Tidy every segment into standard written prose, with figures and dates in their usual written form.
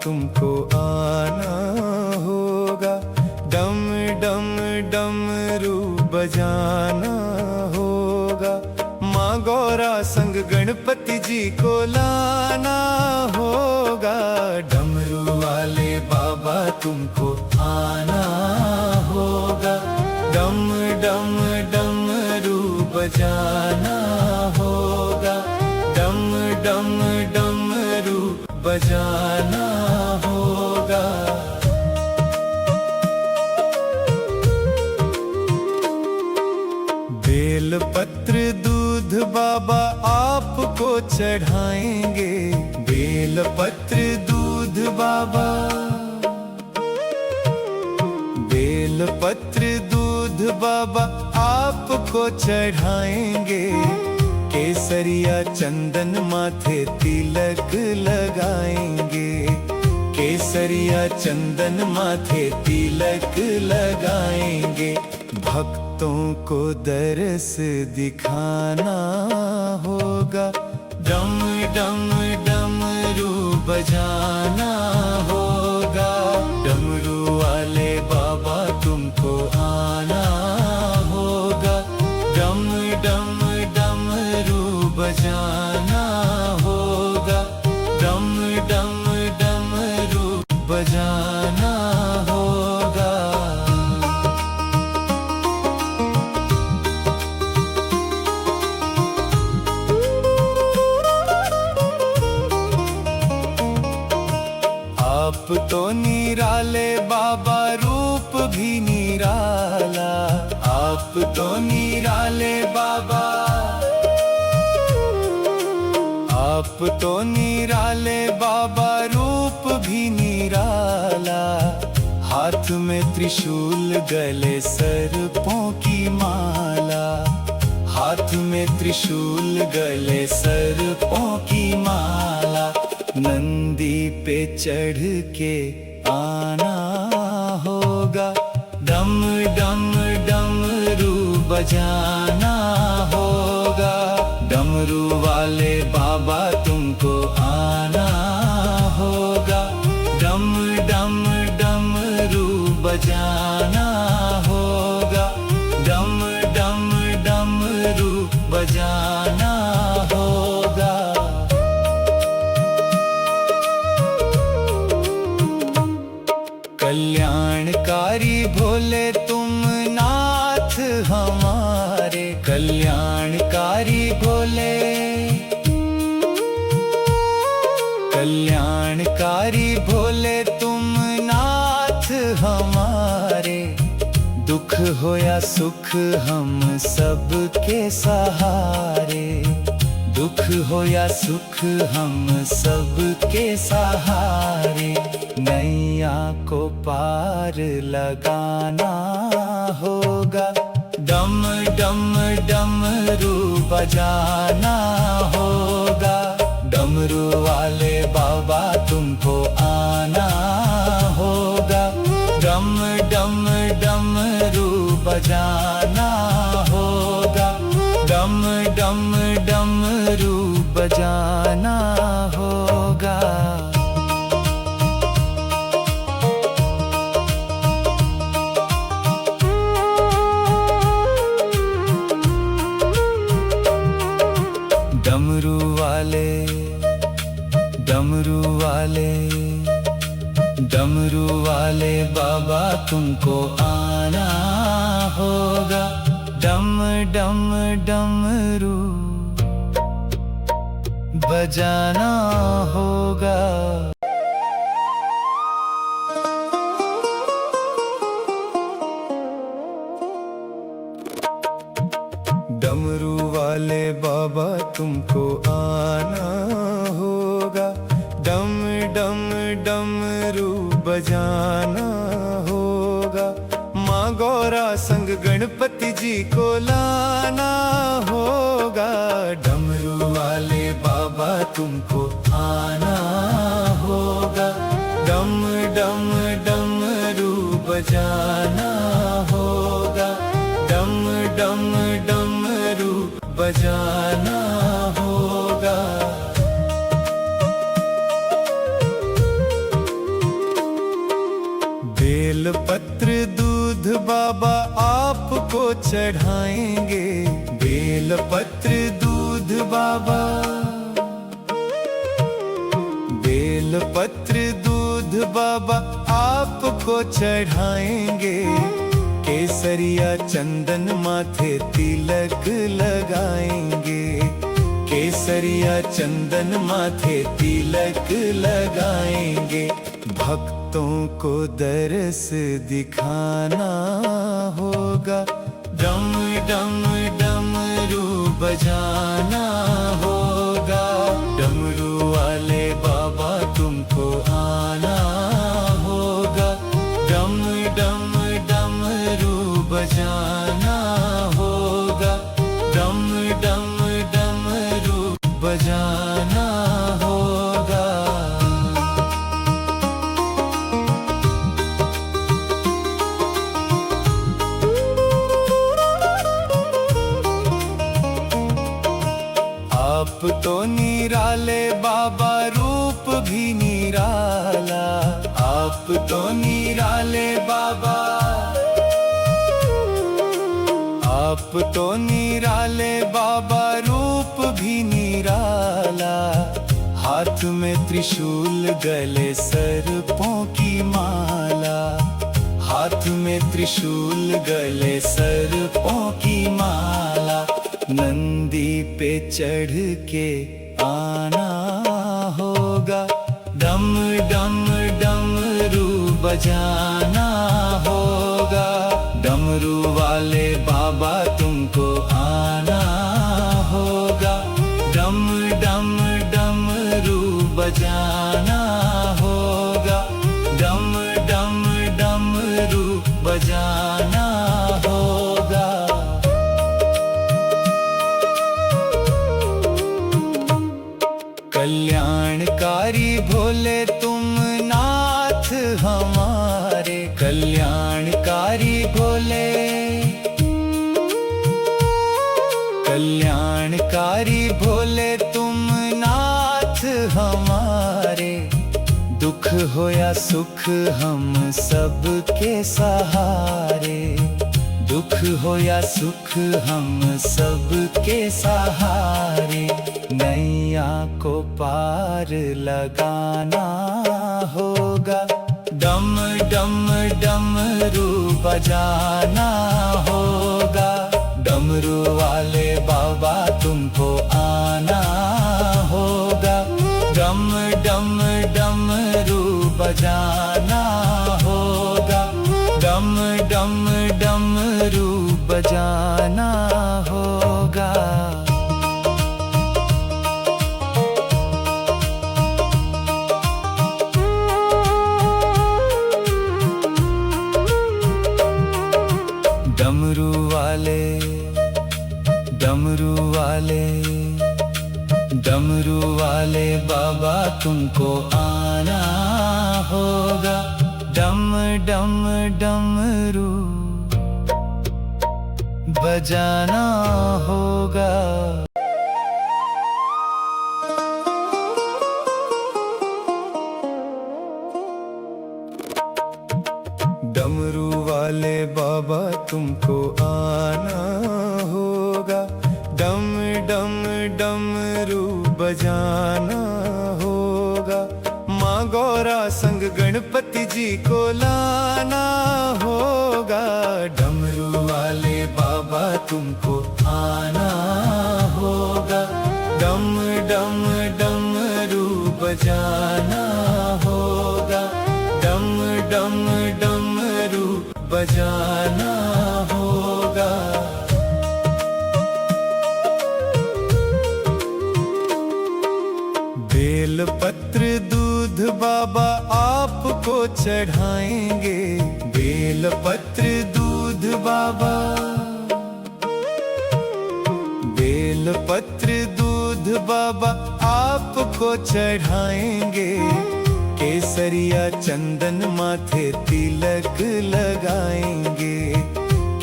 तुमको आना होगा। डम डम डमरू बजाना होगा। माँ गौरा संग गणपति जी को लाना होगा। डमरू वाले बाबा तुमको आना होगा। डम डम डमरू बजाना होगा। डम डम डमरू बजाना होगा। बेल पत्र दूध बाबा आपको चढ़ाएंगे। बेल पत्र दूध बाबा, बेल पत्र दूध बाबा आपको चढ़ाएंगे। केसरिया चंदन माथे तिलक लगाएंगे। केसरिया चंदन माथे तिलक लगाएंगे। भक्तों को दरस दिखाना होगा। डम डम डमरू बजाना होगा। डमरू वाले बाबा तुमको आना होगा। डम डम डमरू बजाना होगा। डम डम डमरू बजाना होगा। आप तो निराले बाबा, रूप भी निराला। आप तो निराले बाबा, आप तो निराले बाबा, रूप भी निराला। हाथ में त्रिशूल, गले सर्पों की माला। हाथ में त्रिशूल, गले सर्पों की माला। नंदी पे चढ़ के आना होगा। डम डम डमरू बजाना होगा। डमरू वाले बाबा तुमको आना होगा। डम डम डमरू बजाना होगा। डम डम डमरू बजाना होगा। कल्याणकारी भोले तुम नाथ हमारे। कल्याणकारी भोले, कल्याणकारी भोले तुम नाथ हमारे। दुख हो या सुख हम सबके सहारे। दुख हो या सुख हम सबके सहारे। नैया को पार लगाना होगा। डम डम डमरू बजाना होगा। डमरू वाले बाबा तुमको आना होगा। डम डम डमरू बजाना होगा। डम डम डमरू बजाना होगा। डमरू वाले, डमरू वाले, डमरू वाले बाबा तुमको आना होगा। डम डम डमरू बजाना होगा। डमरू वाले बाबा तुमको आना होगा। डम डम डमरू बजाना होगा। माँ गौरा संग गणपति जी को लाना होगा। डमरू वाले बाबा तुमको आना होगा। डम डम डमरू बजाना होगा। डम डम डमरू बजाना होगा। दूध बाबा आपको चढ़ाएंगे, बेलपत्र दूध बाबा, बेलपत्र दूध बाबा आपको चढ़ाएंगे, केसरिया चंदन माथे तिलक लगाएंगे, केसरिया चंदन माथे तिलक लगाएंगे। भक्तों को दर्श दिखाना होगा, डम डम डमरू बजाना होगा, डमरू वाले बाबा तुमको आना होगा, डम डम डमरू बजाना होगा, डम डम डमरू बजाना होगा। आप तो निराले बाबा, रूप भी निराला, आप तो निराले बाबा, आप तो निराले बाबा, रूप भी निराला, हाथ में त्रिशूल गले सर्पों की माला, हाथ में त्रिशूल गले सर्पों की माला, नंदी पे चढ़ के आना होगा, डम डम डमरू बजाना होगा, डमरू वाले बाबा तुमको आना होगा, डम डम डमरू बजाना होगा, डम डम डमरू बजाना होगा। कल्याणकारी भोले तुम नाथ हमारे, कल्याणकारी भोले, कल्याणकारी भोले तुम नाथ हमारे, दुख हो या सुख हम सबके सहारे, दुख हो या सुख हम सबके सहारे, नैया को पार लगाना होगा, डम डम डमरू बजाना होगा, डमरू वाले बाबा तुमको आना होगा, डम डम डमरू बजाना होगा, डम डम डमरू बजाना होगा। डमरू वाले, डमरू वाले, डमरू वाले बाबा तुमको आना होगा, डम डम डमरू बजाना होगा। डमरू वाले बाबा तुमको आना होगा, डम डम डमरू बजाना होगा, माँ गौरा संग गणपति जी को लाना होगा, डमरू वाले बाबा तुमको आना होगा, डम डम डमरू बजाना होगा, डम डम डमरू बजाना होगा। बेलपत्र दूध बाबा आपको चढ़ाएंगे, बेलपत्र दूध बाबा, बेलपत्र दूध बाबा आपको चढ़ाएंगे, केसरिया चंदन माथे तिलक लगाएंगे,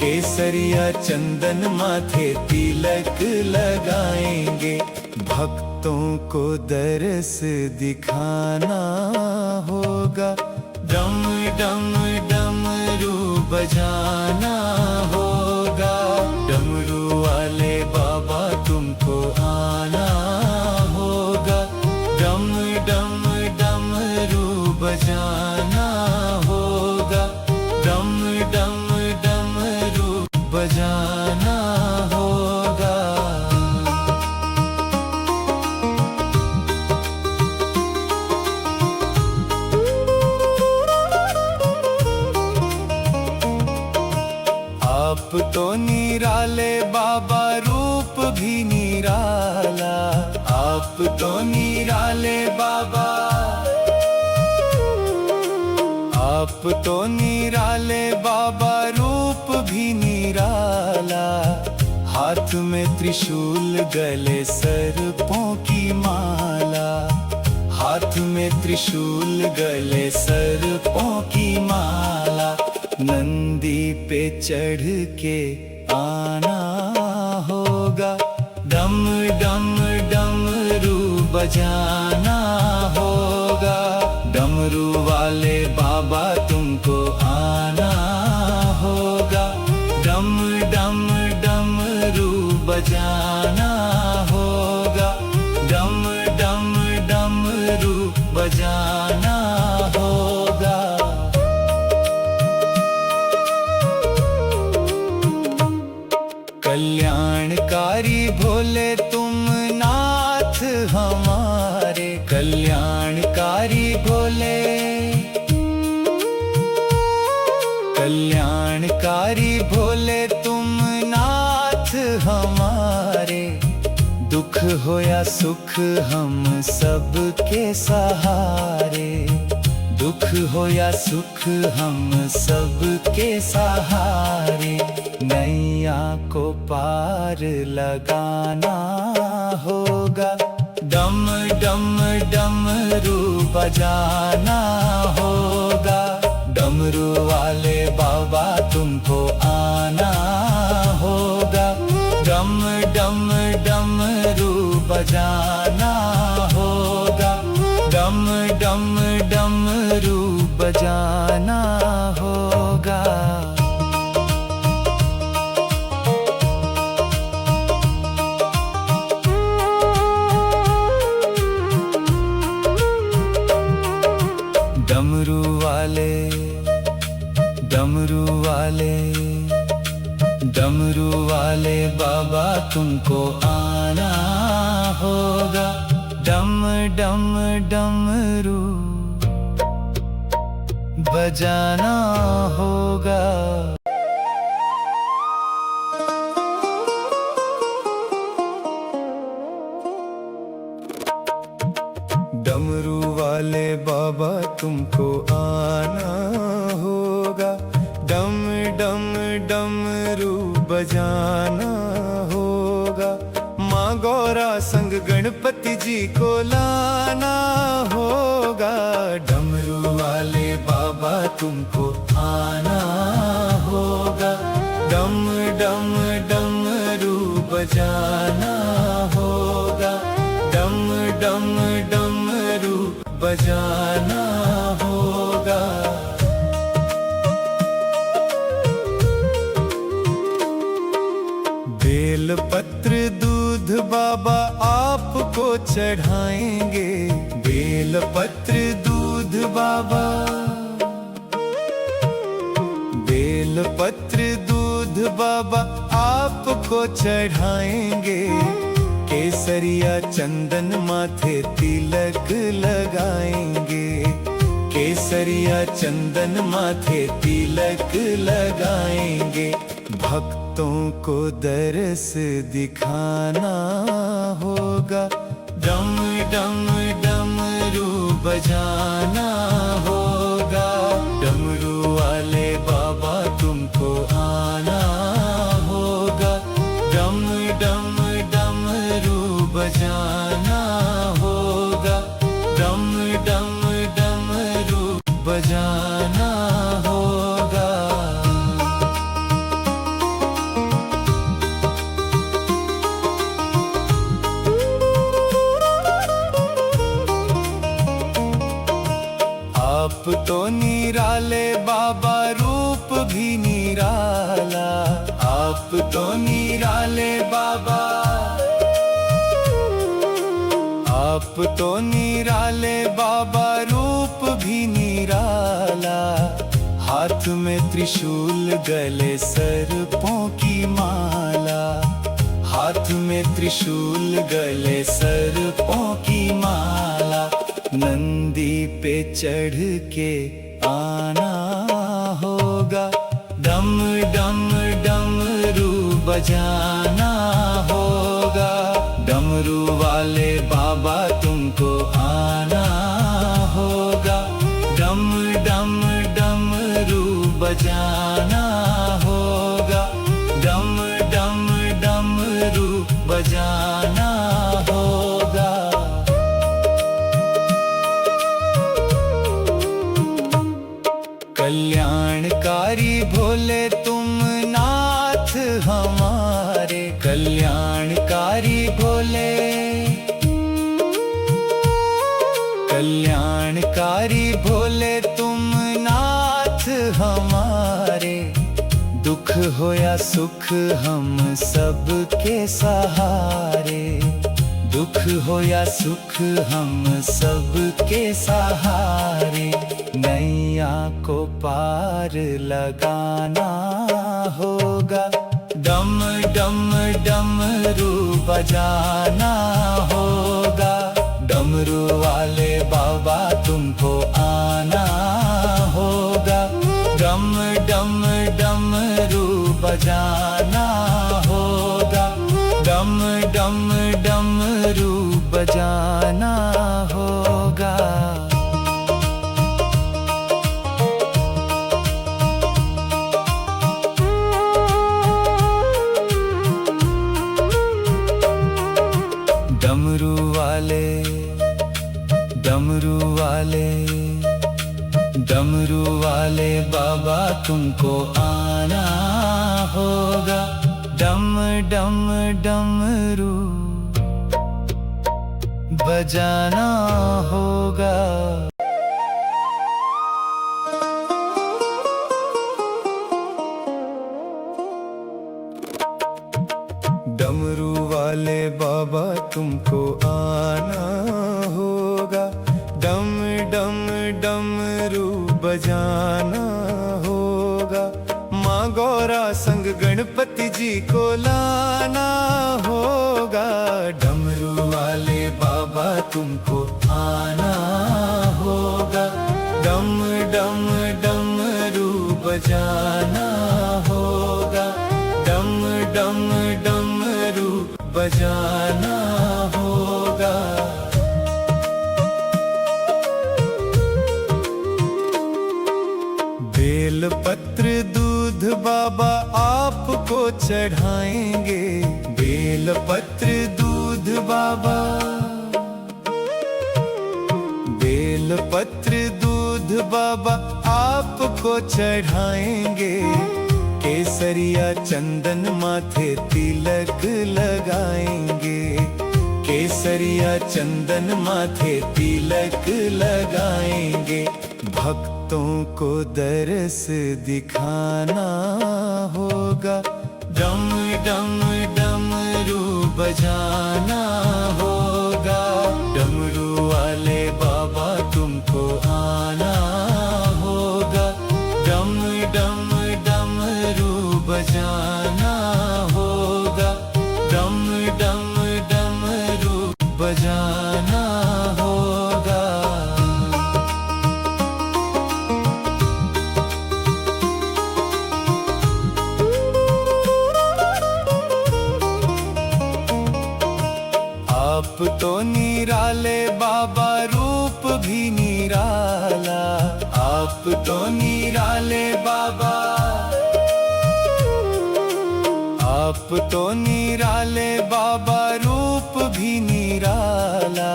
केसरिया चंदन माथे तिलक लगाएंगे। भक्तों को दर्श दिखाना होगा, डम डम डमरू बजाना होगा। डमरू वाले बाबा तुमको आना होगा। डम डम डमरू बजाना होगा। डम डम डमरू बजाना होगा। आप तो निराले बाबा, रूप भी निराला। आप तो निराले बाबा, आप तो निराले बाबा, रूप भी निराला। हाथ में त्रिशूल, गले सर्पों की माला। हाथ में त्रिशूल, गले सर्पों की माला। नंदी पे चढ़ के आना होगा। डम डम डमरू बजाना होगा। डमरू वाले बाबा तुमको आना होगा। डम डम डमरू बजाना होगा। डम डम डमरू बजाना होगा। कल्याणकारी भोले तुम नाथ हमारे। कल्याणकारी भोले, कल्याणकारी भोले तुम नाथ हमारे। दुख हो या सुख हम सबके सहारे। दुख हो या सुख हम सबके सहारे। नैया को पार लगाना होगा। डम डम डमरू बजाना होगा। डमरू वाले बाबा तुमको आना होगा। डम डम डमरू बजाना होगा। डम डम डमरू बजाना होगा। डमरू वाले, डमरू वाले, डमरू वाले बाबा तुमको आना होगा। डम डम डमरू बजाना होगा। डमरू वाले बाबा तुमको आना होगा। डम डम डमरू बजाना होगा। माँ गौरा संग गणपति जी को लाना होगा। डमरू वाले बाबा तुमको आना होगा। डम डम डमरू बजाना होगा। डम डम डमरू बजाना होगा। बेल पत्र दूध बाबा आपको चढ़ाएंगे। बेल पत्र दूध बाबा, बेल पत्र दूध बाबा आपको चढ़ाएंगे। केसरिया चंदन माथे तिलक लगाएंगे। केसरिया चंदन माथे तिलक लगाएंगे। भक्तों को दरस दिखाना होगा। डम डम डमरू बजाना होगा। डमरू वाले बाबा तुमको आना होगा। डम डम डमरू बजाना होगा। डम डम डमरू बजाना होगा। आप तो निराले बाबा, आप तो निराले बाबा, रूप भी निराला। हाथ में त्रिशूल, गले सर्पों की माला। हाथ में त्रिशूल, गले सर्पों की माला। नंदी पे चढ़ के आना होगा, डम डम डमरू बजाना होगा। डमरू वाले बाबा तुमको आना होगा, डम डम डमरू बजाना होगा, डम डम डमरू बजाना होगा। कल्याणकारी भोले तुम नाथ हमारे, कल्याणकारी भोले, कल्याणकारी भोले तुम नाथ हमारे। दुख हो या सुख हम सबके सहारे, दुख हो या सुख हम सबके सहारे। नैया को पार लगाना होगा, डम डम डमरू बजाना होगा। डमरू वाले बाबा तुमको आना होगा, डम डम डमरू बजाना होगा, डम डम डमरू बजाना होगा। डमरू वाले, डमरू वाले, डमरू वाले बाबा तुमको आना होगा, डम डम डमरू बजाना होगा। डमरू वाले बाबा तुमको आना होगा, डम डम डमरू बजाना होगा। माँ गौरा संग गणपति जी को लाना होगा। डमरू वाले बाबा तुमको आना होगा, डम डम डमरू बजाना होगा, डम डम डमरू बजाना होगा। बेल पत्र दूध बाबा आपको चढ़ाएंगे, बेल पत्र दूध बाबा, बेल पत्र दूध बाबा आपको चढ़ाएंगे। केसरिया चंदन माथे तिलक लगाएंगे, केसरिया चंदन माथे तिलक लगाएंगे। भक्तों को दरस दिखाना होगा, डम डम डमरू बजाना होगा। डमरू वाले बाबा तुमको आना होगा, डम डम डमरू बजाना होगा, डम डम डमरू बजाना होगा। आप तो निराले बाबा, रूप भी निराला। आप तो निराले बाबा, आप तो निराले बाबा, रूप भी निराला।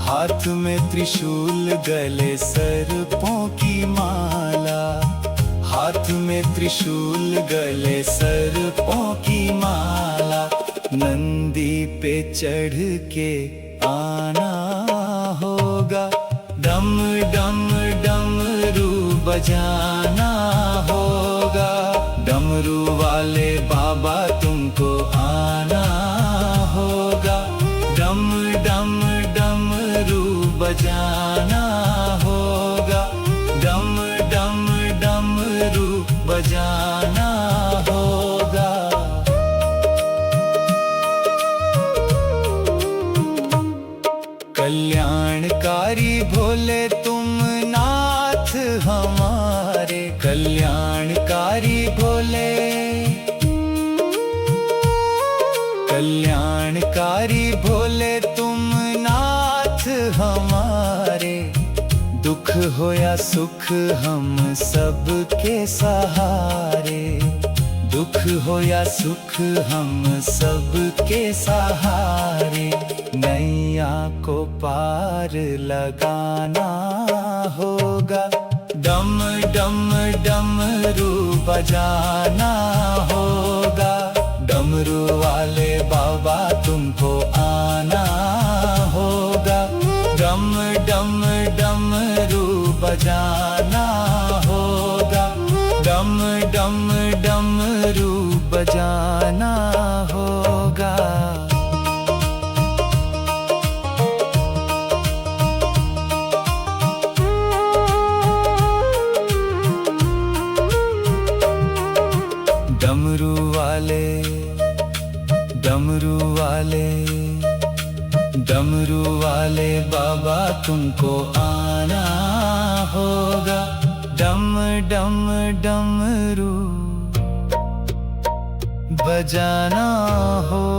हाथ में त्रिशूल, गले सर्पों की माला। हाथ में त्रिशूल, गले सर्पों की माला। नंदी पे चढ़ के आना होगा, डम डम डमरू बजाना होगा, डम डमरू वाले बाबा तुमको आना होगा, डम डम डमरू बजाना होगा, डम डम डमरू बजाना होगा। कल्याणकारी भोले तुम नाथ हमारे, कल्याणकारी भोले, कल्याणकारी भोले तुम नाथ हमारे, दुख हो या सुख हम सबके सहारे, दुख हो या सुख हम सबके सहारे, नैया को पार लगाना होगा, डम डम डमरू बजाना होगा, डमरू वाले बाबा तुमको आना होगा, डम डम डमरू बजाना होगा, डम डम डमरू बजाना होगा। डमरू वाले, डमरू वाले, डमरू वाले बाबा तुमको आना होगा, डम डम डमरू बजाना हो।